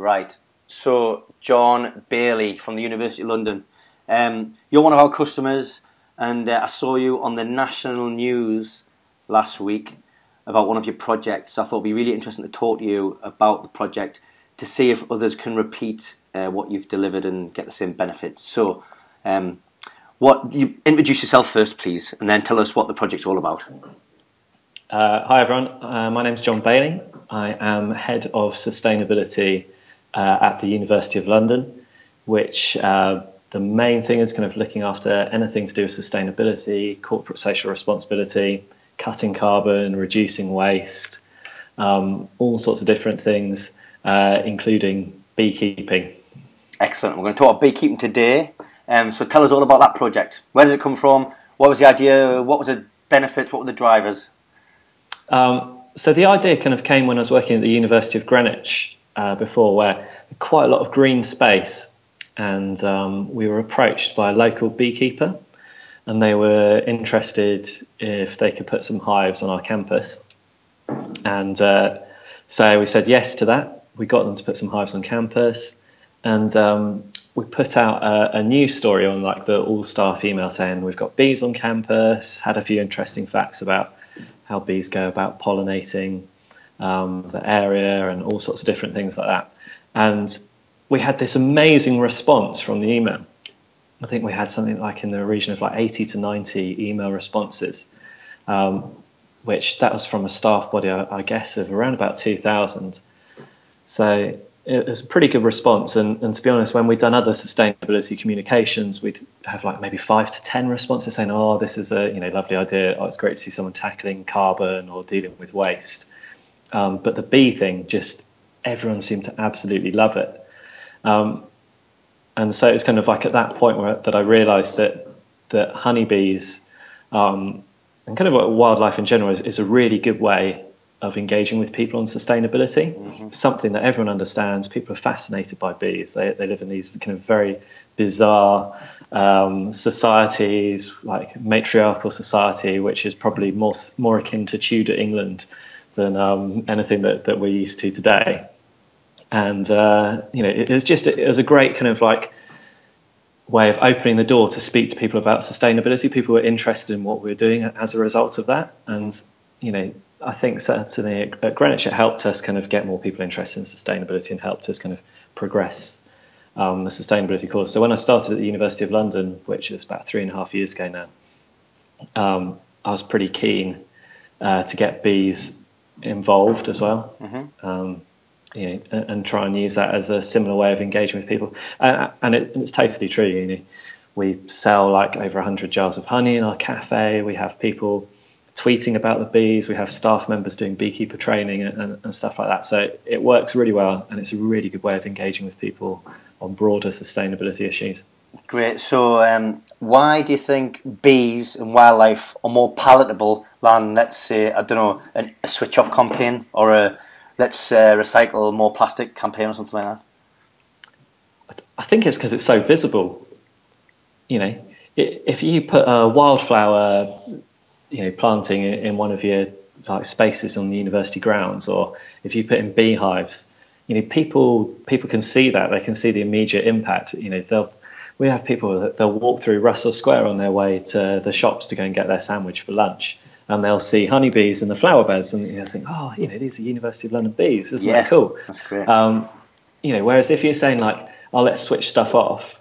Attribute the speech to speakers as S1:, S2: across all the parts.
S1: Right. So, John Bailey from the University of London. You're one of our customers, and I saw you on the national news last week about one of your projects. I thought it'd be really interesting to talk to you about the project to see if others can repeat what you've delivered and get the same benefits. So, you introduce yourself first, please, and then tell us what the project's all about.
S2: Hi everyone, my name's John Bailey. I am Head of Sustainability at the University of London, which the main thing is kind of looking after anything to do with sustainability, corporate social responsibility, cutting carbon, reducing waste, all sorts of different things, including beekeeping.
S1: Excellent. We're going to talk about beekeeping today. So tell us all about that project. Where did it come from? What was the idea? What was the benefits? What were the drivers?
S2: So the idea kind of came when I was working at the University of Greenwich before, where quite a lot of green space, and we were approached by a local beekeeper, and they were interested if they could put some hives on our campus. And so we said yes to that. We got them to put some hives on campus, and we put out a news story on like the all-staff email saying we've got bees on campus, had a few interesting facts about how bees go about pollinating the area and all sorts of different things like that. And we had this amazing response from the email. I think we had something like in the region of like 80 to 90 email responses, which that was from a staff body, I guess, of around about 2,000. So it was a pretty good response. And to be honest, when we'd done other sustainability communications, we'd have like maybe 5 to 10 responses saying, oh, this is a lovely idea. Oh, it's great to see someone tackling carbon or dealing with waste. But the bee thing, just everyone seemed to absolutely love it. And so it's kind of like at that point that I realized that honeybees and kind of wildlife in general is a really good way of engaging with people on sustainability. Mm-hmm. Something that everyone understands. People are fascinated by bees. They live in these kind of very bizarre societies, like matriarchal society, which is probably more akin to Tudor England than anything that we're used to today. And it was a great kind of like way of opening the door to speak to people about sustainability. People were interested in what we were doing as a result of that. And I think certainly at Greenwich it helped us kind of get more people interested in sustainability and helped us kind of progress the sustainability course. So when I started at the University of London, which is about 3.5 years ago now, I was pretty keen to get bees involved as well. Mm-hmm. And try and use that as a similar way of engaging with people. And it's totally true. We sell like over 100 jars of honey in our cafe. We have people tweeting about the bees. We have staff members doing beekeeper training and stuff like that. So it works really well, and it's a really good way of engaging with people on broader sustainability issues. Great.
S1: So why do you think bees and wildlife are more palatable than, let's say, I don't know, a switch-off campaign or a let's recycle more plastic campaign or something like that?
S2: I think it's because it's so visible. If you put a wildflower planting in one of your like spaces on the university grounds, or if you put in beehives, people can see that. They can see the immediate impact. We have people that they'll walk through Russell Square on their way to the shops to go and get their sandwich for lunch, and they'll see honeybees in the flower beds, and think, oh, these are University of London bees. Isn't that cool?
S1: That's great.
S2: Whereas if you're saying like, oh, let's switch stuff off,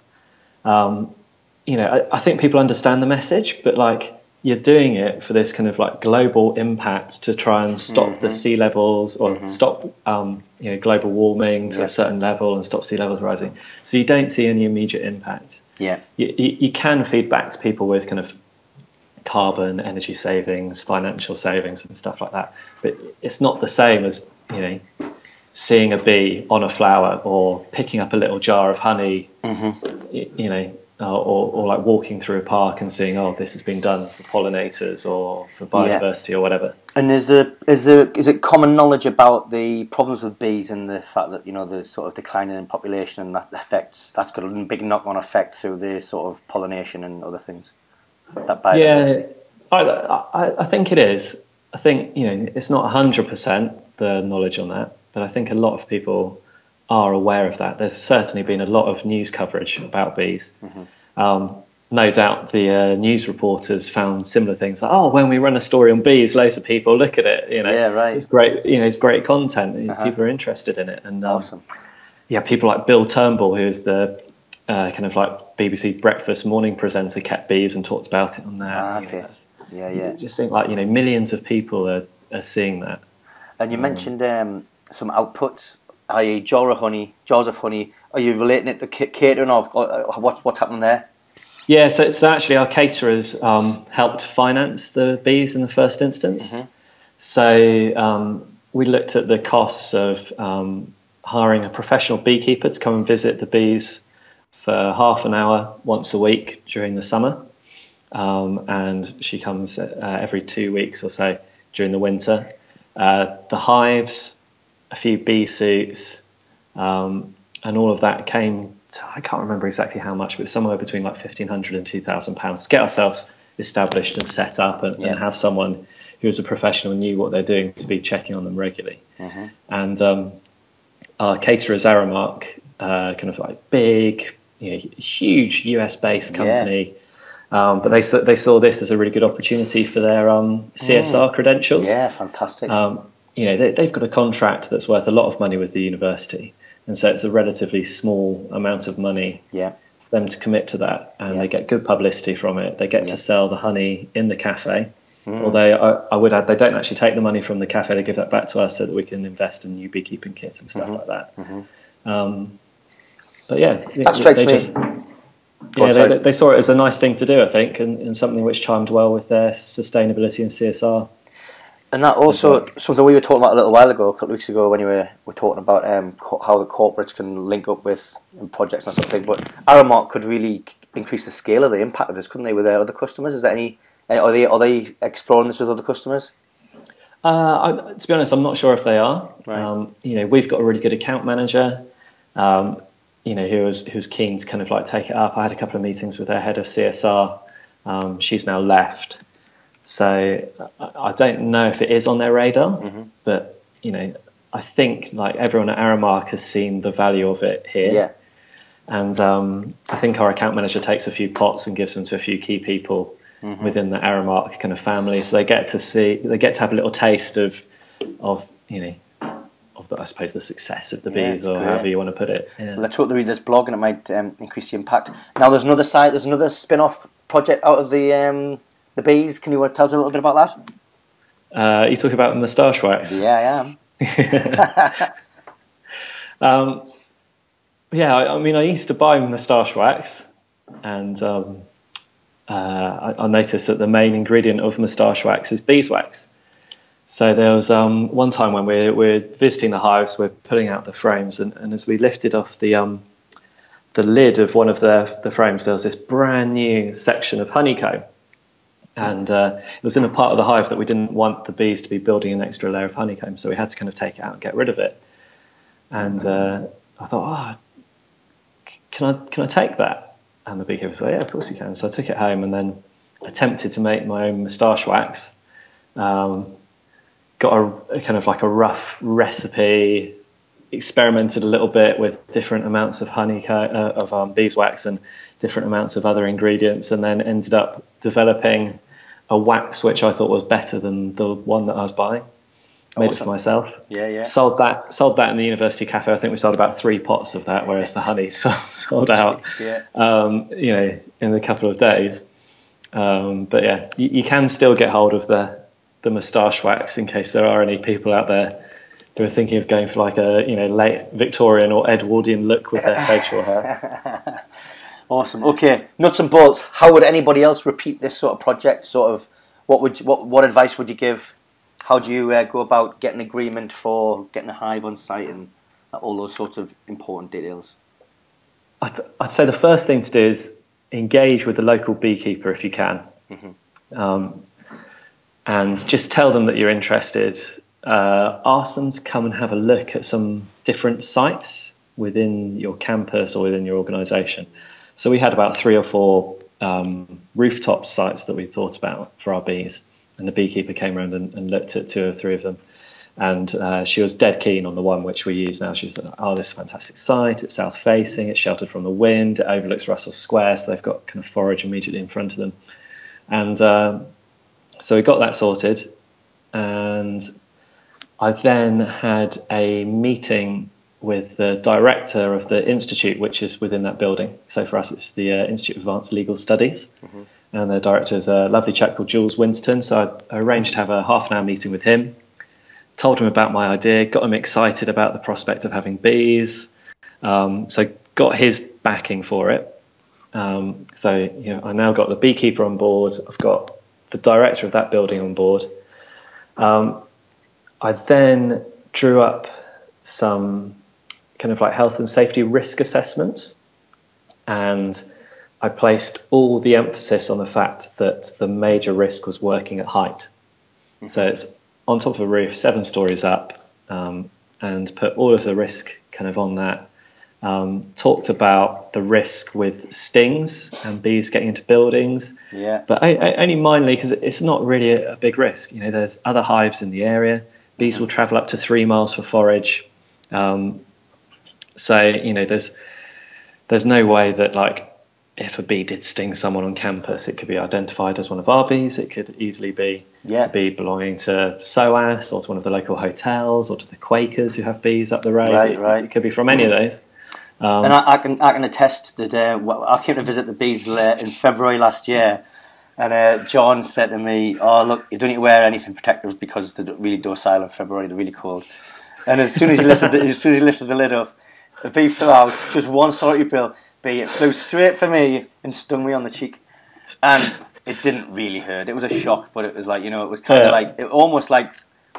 S2: I think people understand the message, but like, you're doing it for this kind of like global impact to try and stop the sea levels or stop global warming to a certain level and stop sea levels rising. So you don't see any immediate impact.
S1: Yeah,
S2: you can feed back to people with kind of carbon, energy savings, financial savings and stuff like that, but it's not the same as seeing a bee on a flower or picking up a little jar of honey. Or like walking through a park and seeing, oh, this has been done for pollinators or for biodiversity or whatever.
S1: And is it common knowledge about the problems with bees and the fact that the sort of declining in population and that's got a big knock-on effect through the sort of pollination and other things? That biodiversity.
S2: Yeah, I think it is. I think it's not 100% the knowledge on that, but I think a lot of people are aware of that. There's certainly been a lot of news coverage about bees. No doubt the news reporters found similar things. Like, oh, when we run a story on bees, loads of people look at it.
S1: Yeah, right.
S2: It's great. It's great content. People are interested in it. And
S1: awesome.
S2: Yeah, people like Bill Turnbull, who is the kind of like BBC breakfast morning presenter, kept bees and talked about it on there.
S1: Okay.
S2: You just think like millions of people are seeing that.
S1: And you mentioned some outputs, i.e. jars of honey. Are you relating it to catering, or what's happening there?
S2: Yeah, so actually our caterers helped finance the bees in the first instance. So we looked at the costs of hiring a professional beekeeper to come and visit the bees for half an hour once a week during the summer. And she comes every 2 weeks or so during the winter. The hives, a few bee suits, and all of that came to, I can't remember exactly how much, but somewhere between like £1,500 and £2,000 to get ourselves established and set up and have someone who was a professional and knew what they're doing to be checking on them regularly. And our caterers, Aramark, kind of like big, huge US-based company. But they saw this as a really good opportunity for their CSR credentials.
S1: Yeah, fantastic.
S2: They've got a contract that's worth a lot of money with the university, and so it's a relatively small amount of money for them to commit to that, and they get good publicity from it. They get to sell the honey in the cafe, although I would add they don't actually take the money from the cafe. They give that back to us so that we can invest in new beekeeping kits and stuff like that. But yeah,
S1: that strikes me.
S2: They saw it as a nice thing to do, I think, and something which chimed well with their sustainability and CSR.
S1: And that also something we were talking about a little while ago, a couple of weeks ago, when you were talking about how the corporates can link up with projects and something. But Aramark could really increase the scale of the impact of this, couldn't they, with their other customers? Is there are they exploring this with other customers?
S2: To be honest, I'm not sure if they are.
S1: Right.
S2: We've got a really good account manager. Who was keen to kind of like take it up. I had a couple of meetings with their head of CSR. She's now left. So I don't know if it is on their radar, but, I think like everyone at Aramark has seen the value of it here.
S1: Yeah.
S2: And I think our account manager takes a few pots and gives them to a few key people within the Aramark kind of family. So they get to have a little taste of I suppose the success of the bees, or however you want to put it. Yeah.
S1: Well, I totally read this blog, and it might increase the impact. Now, there's another spin-off project out of the bees. Can you tell us a little bit about that?
S2: You talking about moustache wax?
S1: Yeah, I am.
S2: I used to buy moustache wax, and I noticed that the main ingredient of moustache wax is beeswax. So there was one time when we're visiting the hives, we're putting out the frames, and as we lifted off the lid of one of the frames, there was this brand new section of honeycomb, and it was in a part of the hive that we didn't want the bees to be building an extra layer of honeycomb, so we had to kind of take it out and get rid of it. And I thought, can I take that? And the beekeeper was like, yeah, of course you can. So I took it home and then attempted to make my own moustache wax. Got a kind of like a rough recipe, experimented a little bit with different amounts of beeswax and different amounts of other ingredients, and then ended up developing a wax which I thought was better than the one that I was buying. Made it for myself.
S1: Yeah.
S2: Sold that in the university cafe. I think we sold about 3 pots of that, whereas the honey sold out. In a couple of days. But yeah, you can still get hold of the moustache wax in case there are any people out there who are thinking of going for like a late Victorian or Edwardian look with their facial hair.
S1: Awesome. Okay, nuts and bolts. How would anybody else repeat this sort of project? What advice would you give? How do you go about getting agreement for getting a hive on site and all those sorts of important details?
S2: I'd say the first thing to do is engage with the local beekeeper if you can. And just tell them that you're interested. Ask them to come and have a look at some different sites within your campus or within your organisation. So we had about 3 or 4 rooftop sites that we thought about for our bees, and the beekeeper came around and looked at 2 or 3 of them. And she was dead keen on the one which we use now. She's like, oh, this is a fantastic site. It's south facing. It's sheltered from the wind. It overlooks Russell Square, so they've got kind of forage immediately in front of them. And so we got that sorted. And I then had a meeting with the director of the institute, which is within that building. So for us, it's the Institute of Advanced Legal Studies. Mm-hmm. And the director is a lovely chap called Jules Winston. So I arranged to have a half-an-hour meeting with him. Told him about my idea, got him excited about the prospect of having bees. So got his backing for it. So I now got the beekeeper on board. I've got the director of that building on board. I then drew up some kind of like health and safety risk assessments, and I placed all the emphasis on the fact that the major risk was working at height. Mm-hmm. So it's on top of a roof, 7 stories up, and put all of the risk kind of on that. Talked about the risk with stings and bees getting into buildings, but only minorly, because it's not really a big risk. There's other hives in the area. Bees will travel up to 3 miles for forage. So there's no way that, like, if a bee did sting someone on campus, it could be identified as one of our bees. It could easily be a bee belonging to SOAS or to one of the local hotels or to the Quakers who have bees up the road. Right. It could be from any of those.
S1: And I can attest that I came to visit the bees in February last year, and John said to me, "Oh, look, you don't need to wear anything protective because they're really docile in February. They're really cold." And as soon as he lifted the lid off, the bee flew out. Just one solitary bee. It flew straight for me and stung me on the cheek, and it didn't really hurt. It was a shock, but it was like, it was kind of like, it almost like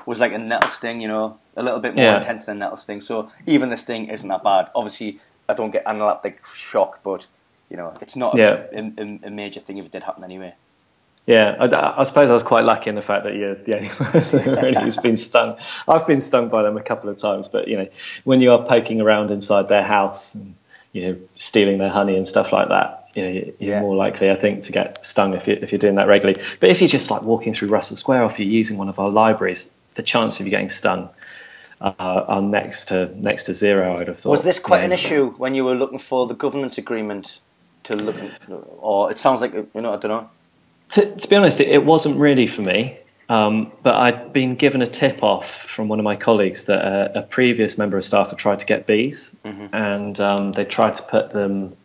S1: was like a nettle sting, a little bit more intense than a nettle sting. So even the sting isn't that bad. Obviously, I don't get anaphylactic shock, but it's not a major thing if it did happen anyway.
S2: Yeah, I suppose I was quite lucky in the fact that you're the only person who's been stung. I've been stung by them a couple of times, but when you are poking around inside their house and stealing their honey and stuff like that, you're more likely, I think, to get stung if you're doing that regularly. But if you're just like walking through Russell Square, or if you're using one of our libraries, the chance of you getting stung are next to zero, I'd have thought.
S1: Was this quite an issue when you were looking for the government agreement to look, or it sounds like, I don't know.
S2: To be honest, it wasn't really for me, but I'd been given a tip off from one of my colleagues that a previous member of staff had tried to get bees, and they tried to put them,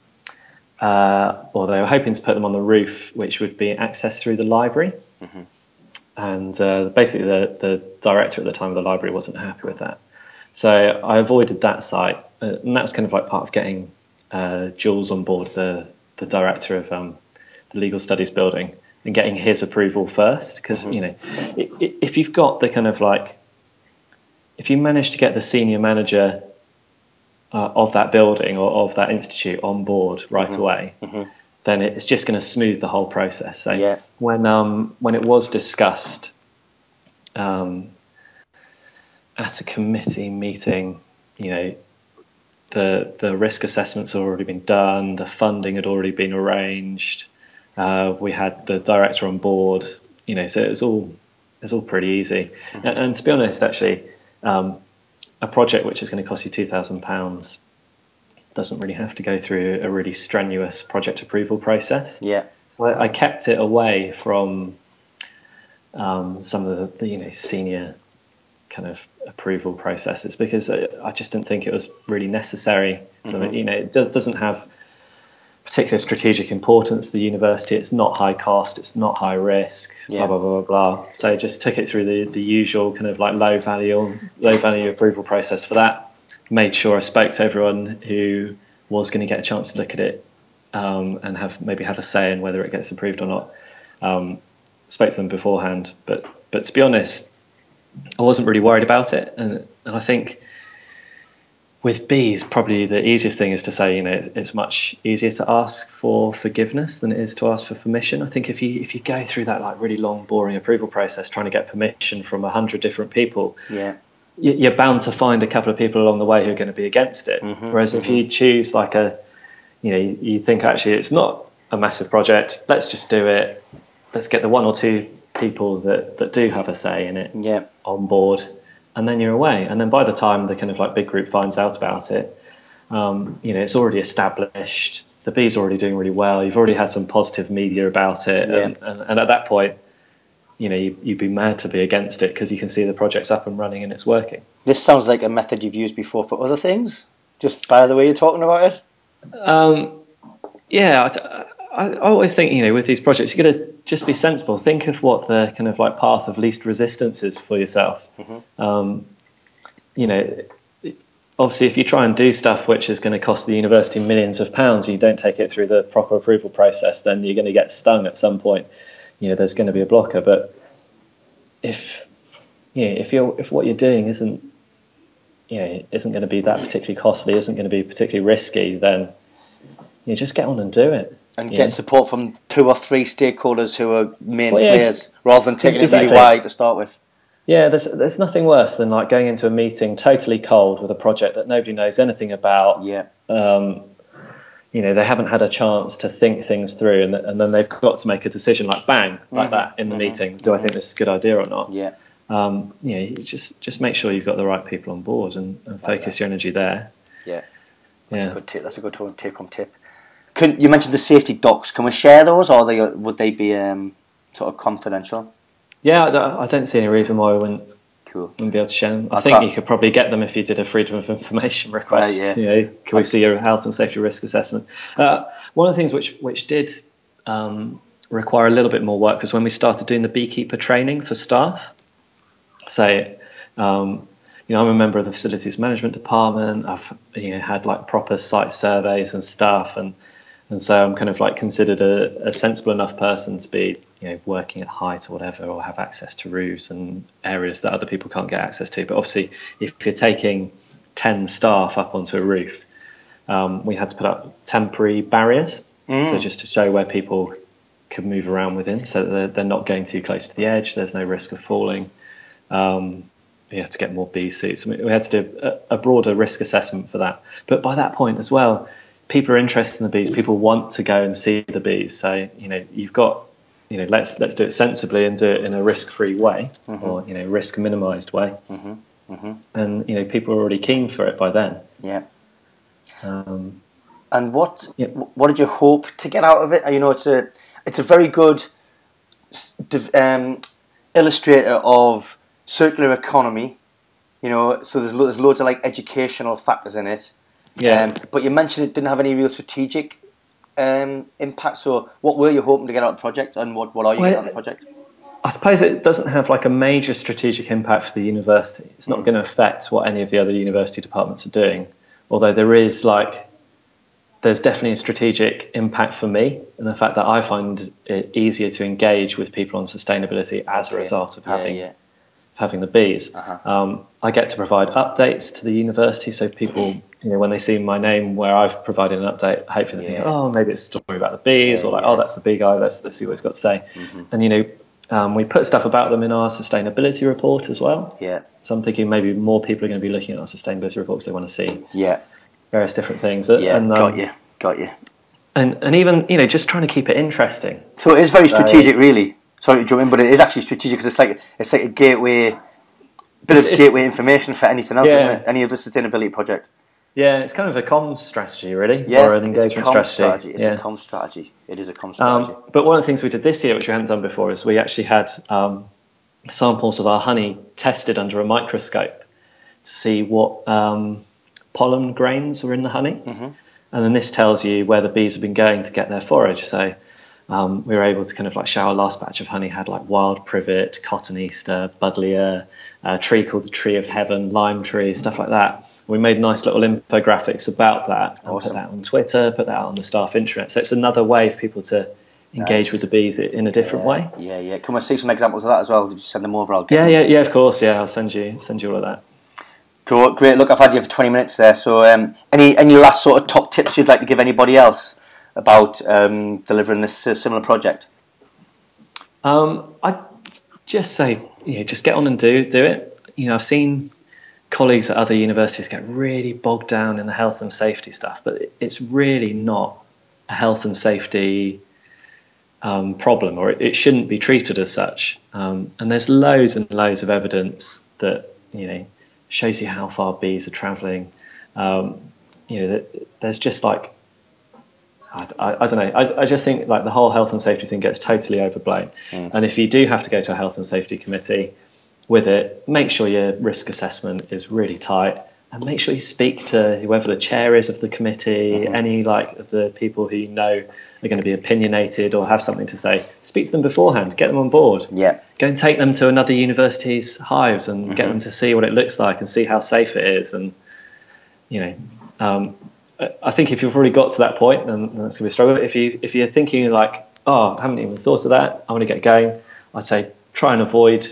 S2: or they were hoping to put them on the roof, which would be accessed through the library. And basically the director at the time of the library wasn't happy with that. So I avoided that site, and that's kind of like part of getting Jules on board, the director of the legal studies building, and getting his approval first. Because, if you've got the kind of like, if you manage to get the senior manager of that building or of that institute on board right away, then it's just going to smooth the whole process. So when it was discussed at a committee meeting, the risk assessments had already been done, the funding had already been arranged, we had the director on board, so it's all pretty easy. And to be honest, actually, a project which is going to cost you £2,000 doesn't really have to go through a really strenuous project approval process. So I kept it away from some of the senior kind of approval processes, because I just didn't think it was really necessary. It doesn't have particular strategic importance to the university. It's not high cost, it's not high risk, blah blah blah blah. So I just took it through the usual kind of like low value approval process for that. Made sure I spoke to everyone who was going to get a chance to look at it and maybe have a say in whether it gets approved or not. Spoke to them beforehand, but to be honest, I wasn't really worried about it, and I think with bees, probably the easiest thing is to say, it's much easier to ask for forgiveness than it is to ask for permission. I think if you go through that like really long, boring approval process trying to get permission from 100 different people, you're bound to find a couple of people along the way who are going to be against it. Whereas if you choose like you think actually it's not a massive project, let's just do it. Let's get the 1 or 2 people that do have a say in it on board. and then you're away. And then by the time the kind of like big group finds out about it, it's already established. The bee's already doing really well. You've already had some positive media about it, and at that point, you'd be mad to be against it because you can see the project's up and running and it's working.
S1: This sounds like a method you've used before for other things, just by the way you're talking about it.
S2: I always think, with these projects, you've got to just be sensible. Think of what the kind of like path of least resistance is for yourself. Obviously, if you try and do stuff which is going to cost the university millions of pounds, and you don't take it through the proper approval process, then you're going to get stung at some point. There's going to be a blocker. But if what you're doing isn't going to be that particularly costly, isn't going to be particularly risky, then just get on and do it.
S1: And get support from 2 or 3 stakeholders who are main players, rather than taking it really wide to start with.
S2: Yeah, there's nothing worse than like going into a meeting totally cold with a project that nobody knows anything about.
S1: Yeah.
S2: They haven't had a chance to think things through, and then they've got to make a decision like bang, like that in the meeting. Do I think this is a good idea or not?
S1: Yeah.
S2: You just make sure you've got the right people on board and focus your energy there.
S1: Yeah. That's a good tip. That's a good take-home tip. You mentioned the safety docs. Can we share those, or would they be sort of confidential?
S2: Yeah, I don't see any reason why we wouldn't be able to share them. I think you could probably get them if you did a freedom of information request.
S1: Right, yeah.
S2: Can we see your health and safety risk assessment? One of the things which did require a little bit more work was when we started doing the beekeeper training for staff. So, I'm a member of the facilities management department. I've had like proper site surveys and stuff, and so I'm kind of like considered a sensible enough person to be working at height or whatever, or have access to roofs and areas that other people can't get access to. But obviously, if you're taking 10 staff up onto a roof, we had to put up temporary barriers, so just to show where people could move around within, so that they're not going too close to the edge. There's no risk of falling. We had to get more bee suits. We had to do a broader risk assessment for that. But by that point as well, people are interested in the bees. People want to go and see the bees. So you've got let's do it sensibly and do it in a risk-free way, or risk minimised way. And people are already keen for it by then. Yeah.
S1: And what did you hope to get out of it? It's a very good illustrator of circular economy, so there's loads of like educational factors in it. Yeah. But you mentioned it didn't have any real strategic impact. So what were you hoping to get out of the project, and what are you getting out of the project?
S2: I suppose it doesn't have like a major strategic impact for the university. It's not going to affect what any of the other university departments are doing. Although there's definitely a strategic impact for me, and the fact that I find it easier to engage with people on sustainability as a result of having the bees. I get to provide updates to the university, so people, when they see my name where I've provided an update, hopefully they think, oh, maybe it's a story about the bees, or like, oh, that's the bee guy, let's see what he's got to say. And we put stuff about them in our sustainability report as well. Yeah. So I'm thinking maybe more people are going to be looking at our sustainability report because they want to see various different things.
S1: Got you.
S2: And even, just trying to keep it interesting.
S1: So it is very strategic, really. Sorry to jump in, but it is actually strategic because it's like a gateway information for anything else, isn't it? Any other sustainability project.
S2: Yeah, it's kind of a comms strategy, really, or an engagement strategy.
S1: It's a comms strategy. It is a comms strategy.
S2: But one of the things we did this year, which we hadn't done before, is we actually had samples of our honey tested under a microscope to see what pollen grains were in the honey. And then this tells you where the bees have been going to get their forage. So we were able to kind of like show our last batch of honey had like wild privet, cotton easter, buddleia, a tree called the tree of heaven, lime tree, stuff like that. We made nice little infographics about that and put that on Twitter, put that on the staff intranet. So it's another way for people to engage with the bees in a different way.
S1: Yeah. Can we see some examples of that as well? Did you send them over?
S2: Yeah, of course. Yeah, I'll send you all of that.
S1: Great. Look, I've had you for 20 minutes there. So any last sort of top tips you'd like to give anybody else about delivering this similar project?
S2: I'd just say, just get on and do it. I've seen colleagues at other universities get really bogged down in the health and safety stuff, but it's really not a health and safety problem, or it shouldn't be treated as such. And there's loads and loads of evidence that shows you how far bees are travelling. There's just like, I don't know. I just think like the whole health and safety thing gets totally overblown. And if you do have to go to a health and safety committee with it, make sure your risk assessment is really tight, and make sure you speak to whoever the chair is of the committee, any like of the people who you know are going to be opinionated or have something to say. Speak to them beforehand, get them on board.
S1: Yeah.
S2: Go and take them to another university's hives and get them to see what it looks like and see how safe it is. And I think if you've already got to that point, then that's going to be a struggle. If you're thinking like, oh, I haven't even thought of that, I want to get going, I'd say try and avoid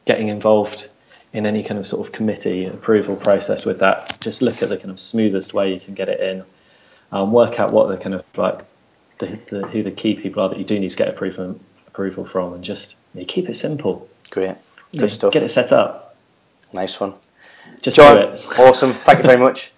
S2: getting involved in any kind of sort of committee approval process with that. Just look at the kind of smoothest way you can get it in. Work out what the kind of like who the key people are that you do need to get approval from, and just keep it simple.
S1: Great, good stuff.
S2: Get it set up.
S1: Nice one,
S2: Just
S1: John.
S2: do it.
S1: Awesome. Thank you very much.